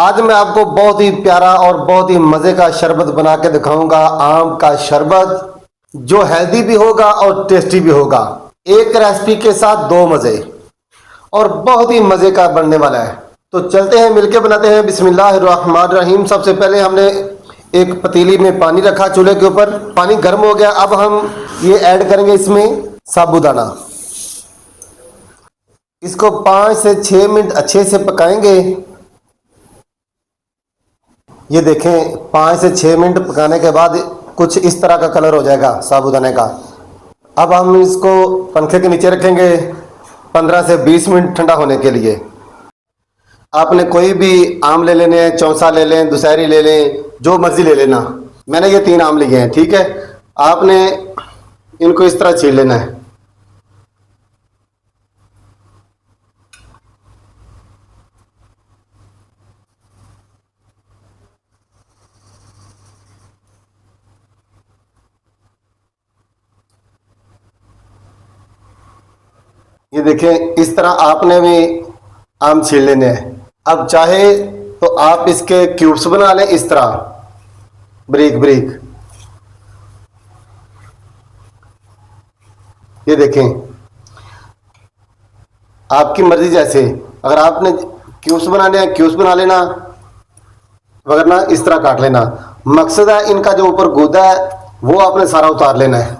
आज मैं आपको बहुत ही प्यारा और बहुत ही मज़े का शरबत बना के दिखाऊंगा। आम का शरबत जो हेल्दी भी होगा और टेस्टी भी होगा। एक रेसिपी के साथ दो मज़े और बहुत ही मज़े का बनने वाला है। तो चलते हैं मिलके बनाते हैं। बिस्मिल्लाहिर्रहमानिर्रहीम। सबसे पहले हमने एक पतीली में पानी रखा चूल्हे के ऊपर। पानी गर्म हो गया। अब हम ये ऐड करेंगे इसमें साबूदाना। इसको 5 से 6 मिनट अच्छे से पकाएंगे। ये देखें 5 से 6 मिनट पकाने के बाद कुछ इस तरह का कलर हो जाएगा साबूदाने का। अब हम इसको पंखे के नीचे रखेंगे 15 से 20 मिनट ठंडा होने के लिए। आपने कोई भी आम ले लेने हैं, चौसा ले लें, दुशहरी ले लें, जो मर्जी ले लेना। मैंने ये 3 आम लिए हैं, ठीक है। आपने इनको इस तरह छील लेना है। ये देखें इस तरह आपने भी आम छील लेने हैं। अब चाहे तो आप इसके क्यूब्स बना लें इस तरह ब्रीक ब्रीक। ये देखें आपकी मर्जी, जैसे अगर आपने क्यूब्स बनाने हैं क्यूब्स बना लेना, वरना इस तरह काट लेना। मकसद है इनका जो ऊपर गूदा है वो आपने सारा उतार लेना है।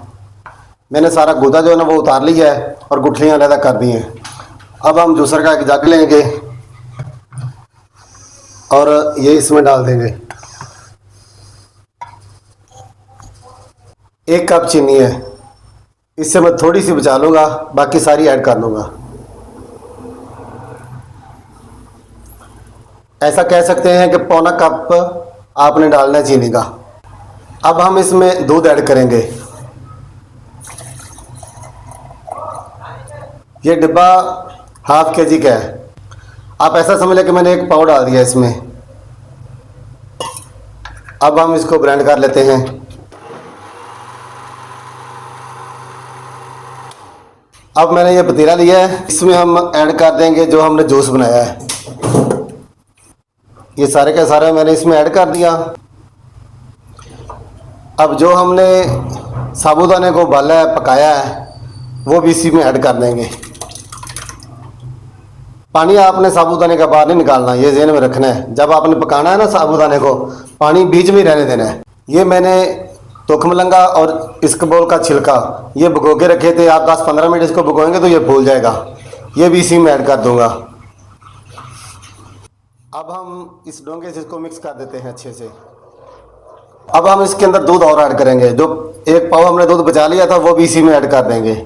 मैंने सारा गूदा जो है ना वो उतार लिया है और गुठलियाँ अलग कर दी हैं। अब हम जूसर का एक जग लेंगे और ये इसमें डाल देंगे। 1 कप चीनी है, इससे मैं थोड़ी सी बचा लूँगा, बाकी सारी ऐड कर लूँगा। ऐसा कह सकते हैं कि पौना कप आपने डालना है चीनी का। अब हम इसमें दूध ऐड करेंगे। ये डिब्बा ½ kg का है। आप ऐसा समझ लें कि मैंने 1 पाव डाल दिया इसमें। अब हम इसको ब्लेंड कर लेते हैं। अब मैंने ये पतीला लिया है, इसमें हम ऐड कर देंगे जो हमने जूस बनाया है। ये सारे का सारा मैंने इसमें ऐड कर दिया। अब जो हमने साबूदाने को उबाला है, पकाया है, वो भी इसी में ऐड कर देंगे। पानी आपने साबूदाने का बाहर नहीं निकालना, ये ज़हन में रखना है। जब आपने पकाना है ना साबूदाने को, पानी बीच में ही रहने देना है। ये मैंने तुखमलंगा और इसबगोल का छिलका ये भिगो के रखे थे। आप 10-15 मिनट इसको भिगोएंगे तो ये फूल जाएगा। ये भी इसी में ऐड कर दूंगा। अब हम इस डोंगे से इसको मिक्स कर देते हैं अच्छे से। अब हम इसके अंदर दूध और ऐड करेंगे। जो 1 पाव हमने दूध बचा लिया था वो भी इसी में ऐड कर देंगे।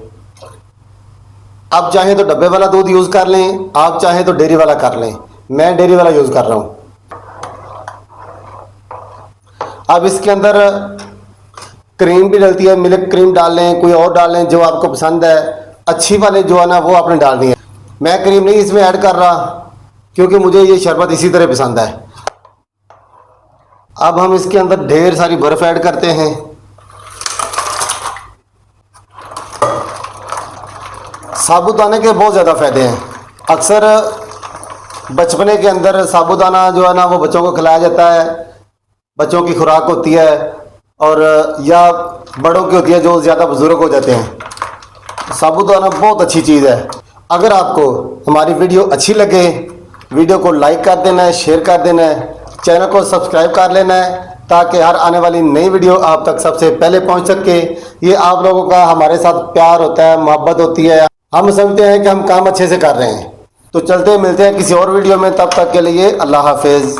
आप चाहें तो डब्बे वाला दूध यूज़ कर लें, आप चाहें तो डेयरी वाला कर लें। मैं डेयरी वाला यूज़ कर रहा हूँ। अब इसके अंदर क्रीम भी डलती है, मिल्क क्रीम डाल लें, कोई और डाल लें जो आपको पसंद है। अच्छी वाले जो है ना वो आपने डालनी है। मैं क्रीम नहीं इसमें ऐड कर रहा क्योंकि मुझे ये शरबत इसी तरह पसंद है। अब हम इसके अंदर ढेर सारी बर्फ़ ऐड करते हैं। साबूदाने के बहुत ज़्यादा फ़ायदे हैं। अक्सर बचपने के अंदर साबूदाना जो है ना वो बच्चों को खिलाया जाता है, बच्चों की खुराक होती है, और या बड़ों की होती है जो ज़्यादा बुज़ुर्ग हो जाते हैं। साबूदाना बहुत अच्छी चीज़ है। अगर आपको हमारी वीडियो अच्छी लगे, वीडियो को लाइक कर देना है, शेयर कर देना है, चैनल को सब्सक्राइब कर लेना है ताकि हर आने वाली नई वीडियो आप तक सबसे पहले पहुंच सके। ये आप लोगों का हमारे साथ प्यार होता है, मोहब्बत होती है। हम समझते हैं कि हम काम अच्छे से कर रहे हैं। तो चलते मिलते हैं किसी और वीडियो में। तब तक के लिए अल्लाह हाफिज़।